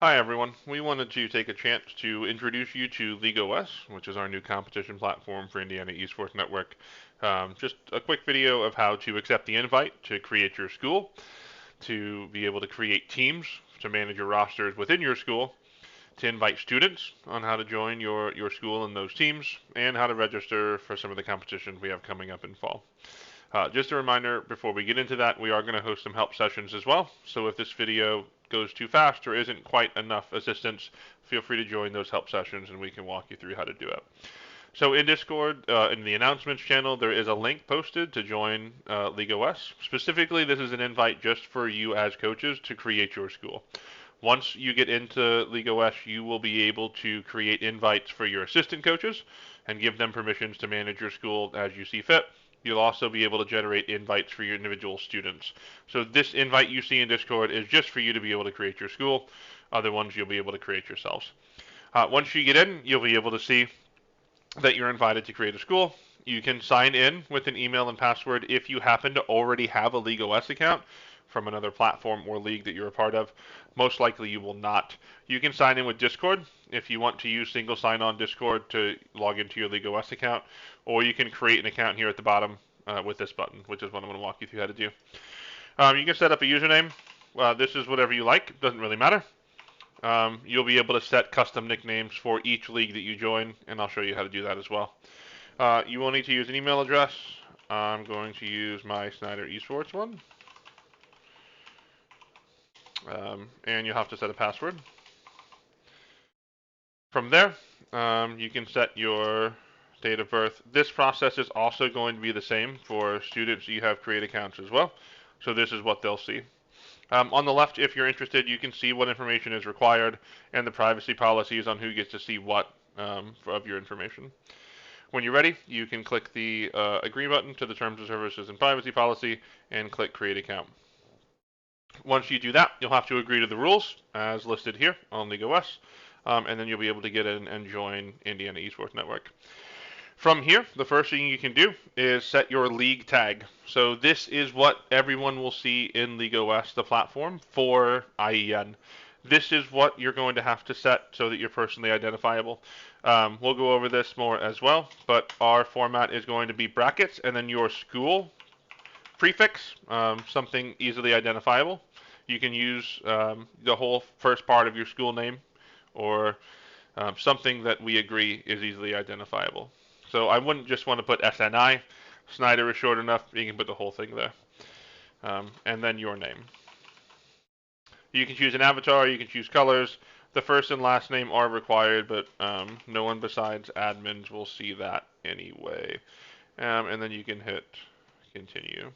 Hi everyone. We wanted to take a chance to introduce you to LeagueOS, which is our new competition platform for Indiana Esports Network. Just a quick video of how to accept the invite to create your school, to be able to create teams, to manage your rosters within your school, to invite students on how to join your school in those teams, and how to register for some of the competitions we have coming up in fall. Just a reminder before we get into that, we are going to host some help sessions as well. So if this video goes too fast or isn't quite enough assistance, feel free to join those help sessions and we can walk you through how to do it. So in Discord, in the announcements channel, there is a link posted to join LeagueOS. Specifically, this is an invite just for you as coaches to create your school. Once you get into LeagueOS, you will be able to create invites for your assistant coaches and give them permissions to manage your school as you see fit. You'll also be able to generate invites for your individual students. So this invite you see in Discord is just for you to be able to create your school. Other ones you'll be able to create yourselves. Once you get in, you'll be able to see that you're invited to create a school. You can sign in with an email and password if you happen to already have a LeagueOS account from another platform or league that you're a part of. Most likely you will not. You can sign in with Discord if you want to use single sign-on Discord to log into your LeagueOS account, or you can create an account here at the bottom with this button, which is what I'm going to walk you through how to do. You can set up a username. This is whatever you like. Doesn't really matter. You'll be able to set custom nicknames for each league that you join, and I'll show you how to do that as well. You will need to use an email address. I'm going to use my Snyder Esports one. And you'll have to set a password. From there, you can set your date of birth. This process is also going to be the same for students you have create accounts as well. So this is what they'll see. On the left, if you're interested, you can see what information is required and the privacy policies on who gets to see what of your information. When you're ready, you can click the Agree button to the Terms of Services and Privacy Policy and click Create Account. Once you do that, you'll have to agree to the rules as listed here on LeagueOS, and then you'll be able to get in and join Indiana Esports Network. From here, the first thing you can do is set your league tag. So this is what everyone will see in LeagueOS, the platform, for IEN. This is what you're going to have to set so that you're personally identifiable. We'll go over this more as well, but our format is going to be brackets and then your school prefix, something easily identifiable. You can use the whole first part of your school name or something that we agree is easily identifiable. So I wouldn't just want to put SNI. Snyder is short enough, you can put the whole thing there. And then your name. You can choose an avatar, you can choose colors. The first and last name are required, but no one besides admins will see that anyway. And then you can hit continue.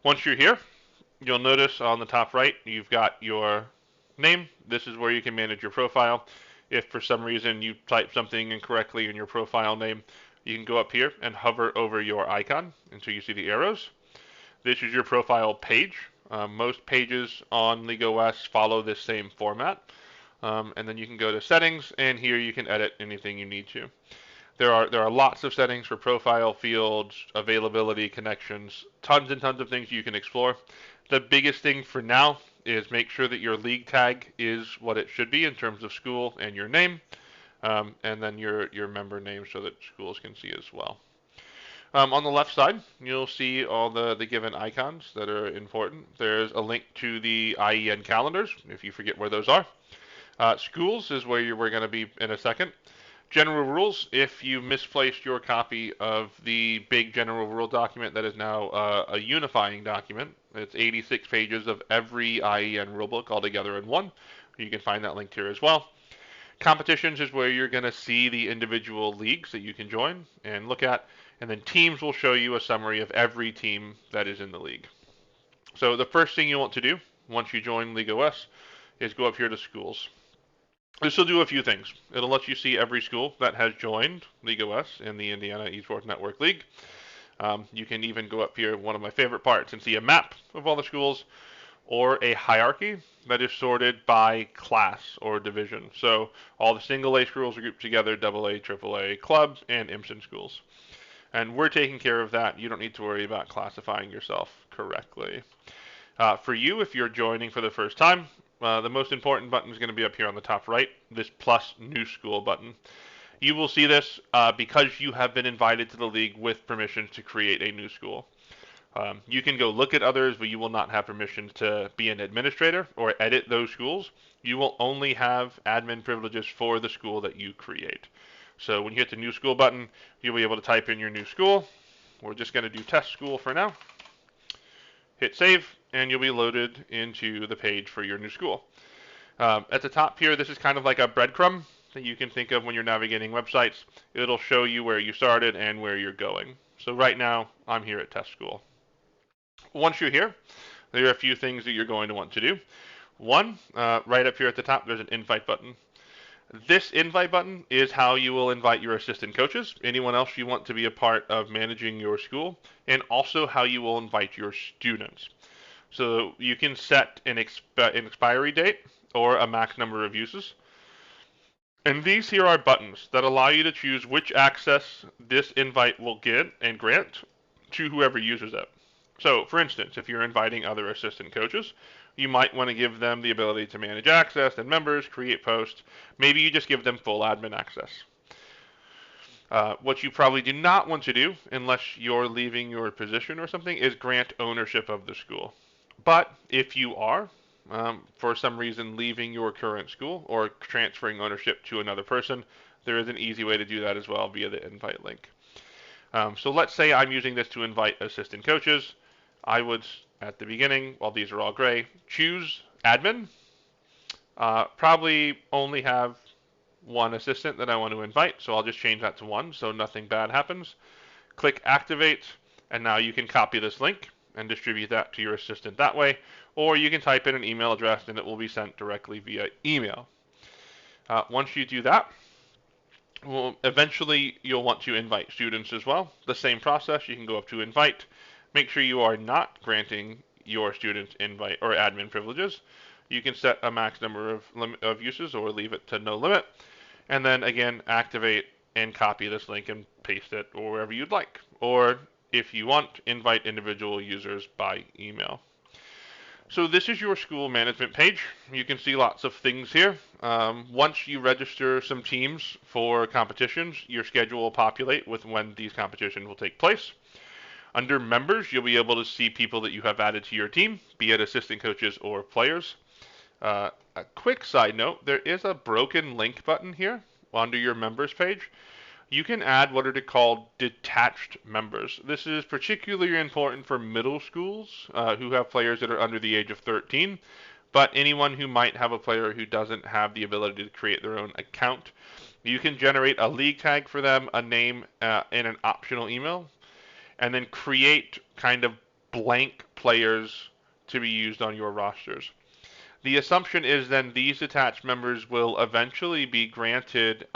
Once you're here, you'll notice on the top right, you've got your name. This is where you can manage your profile. If for some reason you type something incorrectly in your profile name, you can go up here and hover over your icon until you see the arrows. This is your profile page. Most pages on LeagueOS follow this same format. And then you can go to settings, and here you can edit anything you need to. There are lots of settings for profile, fields, availability, connections, tons and tons of things you can explore. The biggest thing for now is make sure that your league tag is what it should be in terms of school and your name, and then your member name so that schools can see as well. On the left side, you'll see all the given icons that are important. There's a link to the IEN calendars, if you forget where those are. Schools is where we're going to be in a second. General rules, if you misplaced your copy of the big general rule document that is now a unifying document, it's 86 pages of every IEN rulebook all together in one. You can find that linked here as well. Competitions is where you're going to see the individual leagues that you can join and look at, and then teams will show you a summary of every team that is in the league. So the first thing you want to do once you join LeagueOS is go up here to schools. This will do a few things. It'll let you see every school that has joined LeagueOS in the Indiana Esports Network League. You can even go up here, one of my favorite parts, and see a map of all the schools or a hierarchy that is sorted by class or division. So all the single A schools are grouped together, double A, triple A, clubs, and IMSIN schools. And we're taking care of that. You don't need to worry about classifying yourself correctly. For you, if you're joining for the first time, The most important button is going to be up here on the top right, this plus new school button. You will see this because you have been invited to the league with permission to create a new school. You can go look at others, but you will not have permission to be an administrator or edit those schools. You will only have admin privileges for the school that you create. So when you hit the new school button, you'll be able to type in your new school. We're just going to do test school for now. Hit save, and you'll be loaded into the page for your new school. At the top here, this is kind of like a breadcrumb that you can think of when you're navigating websites. It'll show you where you started and where you're going. So right now, I'm here at test school. Once you're here, there are a few things that you're going to want to do. One, right up here at the top, there's an invite button. This invite button is how you will invite your assistant coaches, anyone else you want to be a part of managing your school, and also how you will invite your students. So you can set an expiry date or a max number of uses. And these here are buttons that allow you to choose which access this invite will get and grant to whoever uses it. So, for instance, if you're inviting other assistant coaches, you might want to give them the ability to manage access and members, create posts. Maybe you just give them full admin access. What you probably do not want to do, unless you're leaving your position or something, is grant ownership of the school. But if you are, for some reason, leaving your current school or transferring ownership to another person, there is an easy way to do that as well via the invite link. So let's say I'm using this to invite assistant coaches. I would, at the beginning, while these are all gray, choose admin. Probably only have one assistant that I want to invite, so I'll just change that to one so nothing bad happens. Click activate, and now you can copy this link and distribute that to your assistant that way, or you can type in an email address and it will be sent directly via email. Once you do that, well, eventually you'll want to invite students as well. The same process, you can go up to invite. Make sure you are not granting your students invite or admin privileges. You can set a max number of uses or leave it to no limit. And then again, activate and copy this link and paste it wherever you'd like. Or if you want, invite individual users by email. So this is your school management page. You can see lots of things here. Once you register some teams for competitions, your schedule will populate with when these competitions will take place. Under members, you'll be able to see people that you have added to your team, be it assistant coaches or players. A quick side note, there is a broken link button here under your members page. You can add what are called detached members. This is particularly important for middle schools who have players that are under the age of 13, but anyone who might have a player who doesn't have the ability to create their own account. You can generate a league tag for them, a name, and an optional email, and then create kind of blank players to be used on your rosters. The assumption is then these attached members will eventually be granted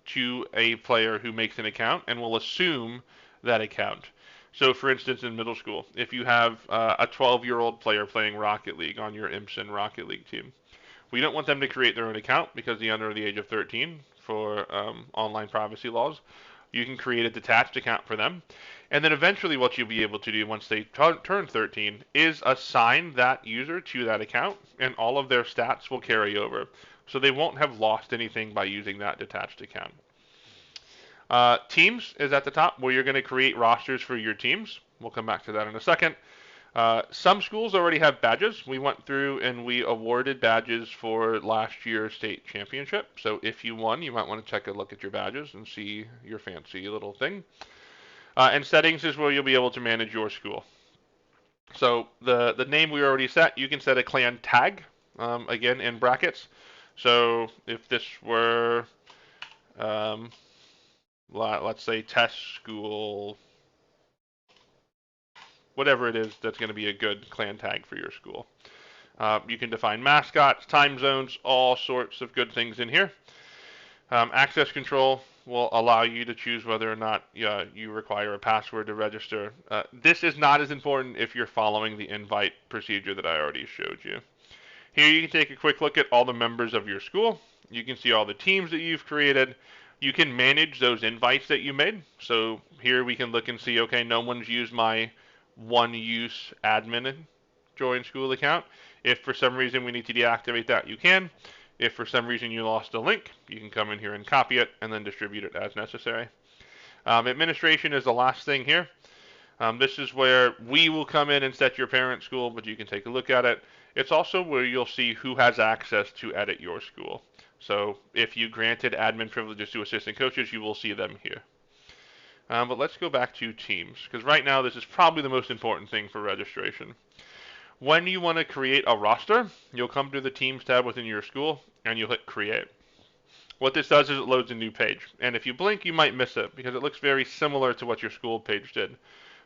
to a player who makes an account and will assume that account. So, for instance, in middle school, if you have a 12-year-old player playing Rocket League on your IMSIN Rocket League team, we don't want them to create their own account because they're under the age of 13 for online privacy laws. You can create a detached account for them. And then eventually what you'll be able to do once they turn 13 is assign that user to that account, and all of their stats will carry over. So they won't have lost anything by using that detached account. Teams is at the top where you're going to create rosters for your teams. We'll come back to that in a second. Some schools already have badges. We went through and we awarded badges for last year's state championship. So if you won, you might want to take a look at your badges and see your fancy little thing. And settings is where you'll be able to manage your school. So the name we already set, you can set a clan tag, again in brackets. So if this were, let's say test school, whatever it is, that's going to be a good clan tag for your school. You can define mascots, time zones, all sorts of good things in here. Access control will allow you to choose whether or not you require a password to register. This is not as important if you're following the invite procedure that I already showed you. Here you can take a quick look at all the members of your school. You can see all the teams that you've created. You can manage those invites that you made. So here we can look and see, okay, no one's used my one-use admin join school account. If for some reason we need to deactivate that, you can. If for some reason you lost a link, you can come in here and copy it and then distribute it as necessary. Administration is the last thing here. This is where we will come in and set your parent school, but you can take a look at it. It's also where you'll see who has access to edit your school. So if you granted admin privileges to assistant coaches, you will see them here. But let's go back to teams, because right now this is probably the most important thing for registration. When you want to create a roster, you'll come to the Teams tab within your school, and you'll hit Create. What this does is it loads a new page, and if you blink, you might miss it, because it looks very similar to what your school page did.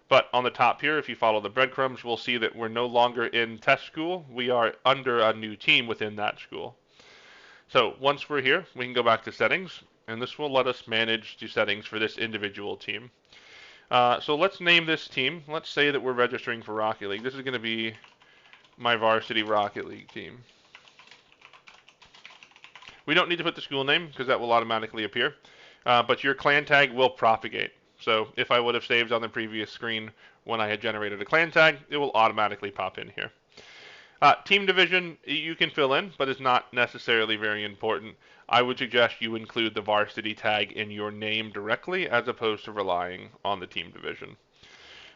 But on the top here, if you follow the breadcrumbs, we'll see that we're no longer in test school. We are under a new team within that school. So once we're here, we can go back to settings, and this will let us manage the settings for this individual team. So let's name this team. Let's say that we're registering for Rocket League. This is going to be my varsity Rocket League team. We don't need to put the school name because that will automatically appear, but your clan tag will propagate. So if I would have saved on the previous screen when I had generated a clan tag, it will automatically pop in here. Team division, you can fill in, but it's not necessarily very important. I would suggest you include the varsity tag in your name directly as opposed to relying on the team division.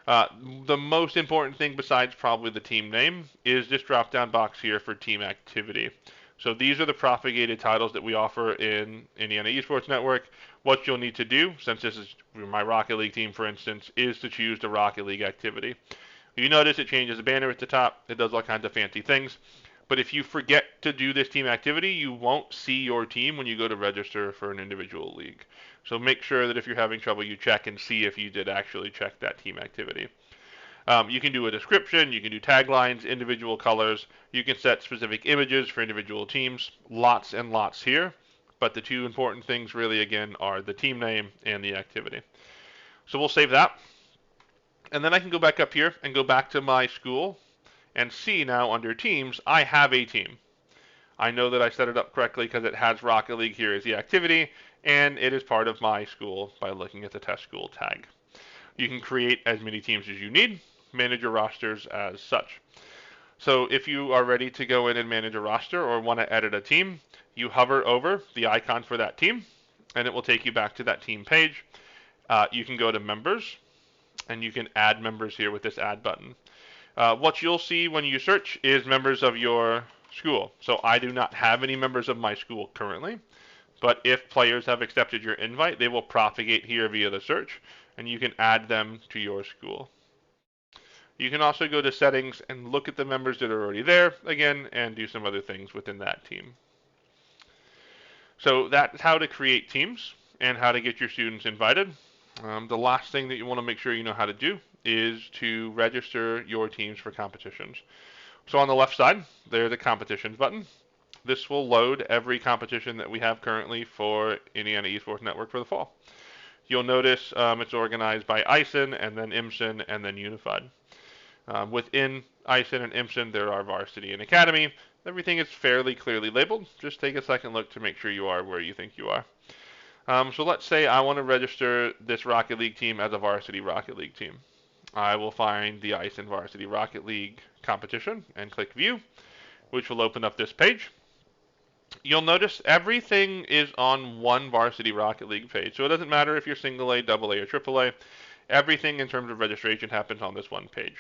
The most important thing besides probably the team name is this drop-down box here for team activity. So these are the propagated titles that we offer in Indiana Esports Network. What you'll need to do, since this is my Rocket League team, for instance, is to choose the Rocket League activity. You notice it changes the banner at the top. It does all kinds of fancy things. But if you forget to do this team activity, you won't see your team when you go to register for an individual league. So make sure that if you're having trouble, you check and see if you did actually check that team activity. You can do a description, you can do taglines, individual colors, you can set specific images for individual teams, lots and lots here. But the two important things really, again, are the team name and the activity. So we'll save that. And then I can go back up here and go back to my school and see now under teams, I have a team. I know that I set it up correctly because it has Rocket League here as the activity, and it is part of my school by looking at the test school tag. You can create as many teams as you need, manage your rosters as such. So if you are ready to go in and manage a roster or want to edit a team, you hover over the icon for that team, and it will take you back to that team page. You can go to members, and you can add members here with this add button. What you'll see when you search is members of your school. So I do not have any members of my school currently, but if players have accepted your invite, they will propagate here via the search, and you can add them to your school. You can also go to settings and look at the members that are already there, again, and do some other things within that team. So that's how to create teams and how to get your students invited. The last thing that you want to make sure you know how to do is to register your teams for competitions. So on the left side, there's the competitions button. This will load every competition that we have currently for Indiana Esports Network for the fall. You'll notice it's organized by ISIN, and then IMSIN, and then Unified. Within ISIN and IMSIN, there are Varsity and Academy. Everything is fairly clearly labeled. Just take a second look to make sure you are where you think you are. So let's say I want to register this Rocket League team as a Varsity Rocket League team. I will find the ISIN Varsity Rocket League competition and click View, which will open up this page. You'll notice everything is on one Varsity Rocket League page. So it doesn't matter if you're single A, double A, or triple A. Everything in terms of registration happens on this one page.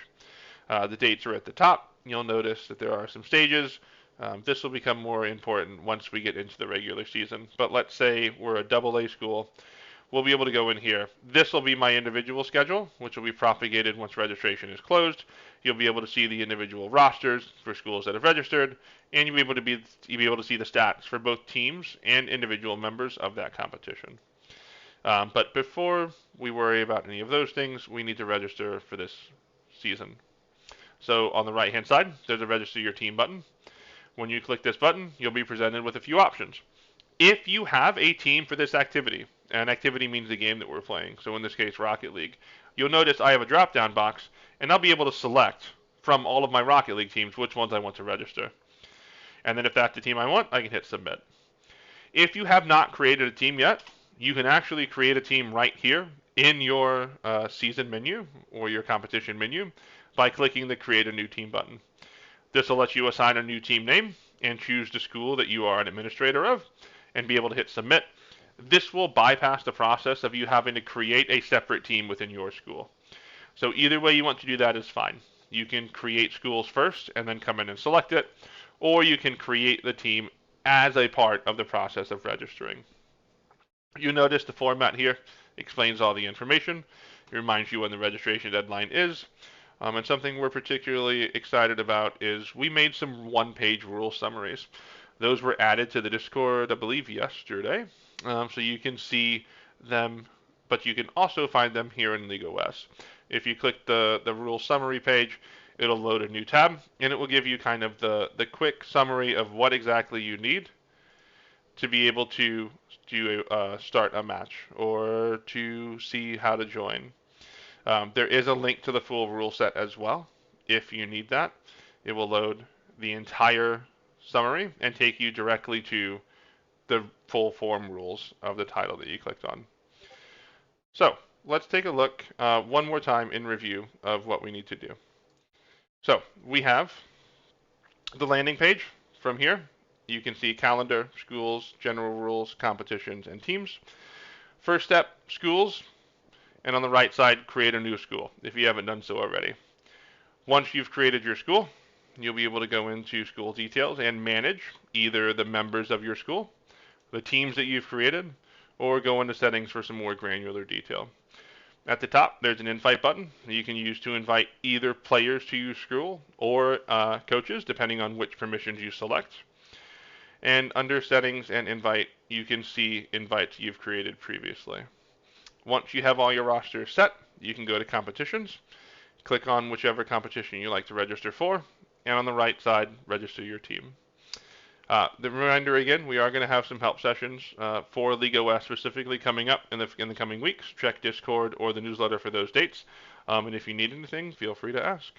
The dates are at the top. You'll notice that there are some stages. This will become more important once we get into the regular season. But let's say we're a double A school. We'll be able to go in here. This will be my individual schedule, which will be propagated once registration is closed. You'll be able to see the individual rosters for schools that have registered, and you'll be able to see the stats for both teams and individual members of that competition. But before we worry about any of those things, we need to register for this season. So on the right-hand side, there's a Register Your Team button. When you click this button, you'll be presented with a few options. If you have a team for this activity, and activity means the game that we're playing, so in this case, Rocket League, you'll notice I have a drop-down box, and I'll be able to select from all of my Rocket League teams which ones I want to register. And then if that's the team I want, I can hit Submit. If you have not created a team yet, you can actually create a team right here in your season menu or your competition menu by clicking the Create a New Team button. This will let you assign a new team name and choose the school that you are an administrator of and be able to hit submit. This will bypass the process of you having to create a separate team within your school. So either way you want to do that is fine. You can create schools first and then come in and select it, or you can create the team as a part of the process of registering. You notice the format here explains all the information. It reminds you when the registration deadline is. And something we're particularly excited about is we made some one-page rule summaries. Those were added to the Discord, I believe, yesterday. So you can see them, but you can also find them here in LeagueOS. If you click the rule summary page, it'll load a new tab, and it will give you kind of the quick summary of what exactly you need to be able to start a match or to see how to join. There is a link to the full rule set as well. If you need that, it will load the entire summary and take you directly to the full form rules of the title that you clicked on. So let's take a look one more time in review of what we need to do. So we have the landing page. From here, you can see calendar, schools, general rules, competitions, and teams. First step, schools, and on the right side, create a new school if you haven't done so already. Once you've created your school, you'll be able to go into school details and manage either the members of your school, the teams that you've created, or go into settings for some more granular detail. At the top, there's an invite button that you can use to invite either players to your school or coaches, depending on which permissions you select. And under settings and invite, you can see invites you've created previously. Once you have all your rosters set, you can go to competitions, click on whichever competition you like to register for, and on the right side, register your team. The reminder again, we are going to have some help sessions for LeagueOS specifically coming up in the coming weeks. Check Discord or the newsletter for those dates. And if you need anything, feel free to ask.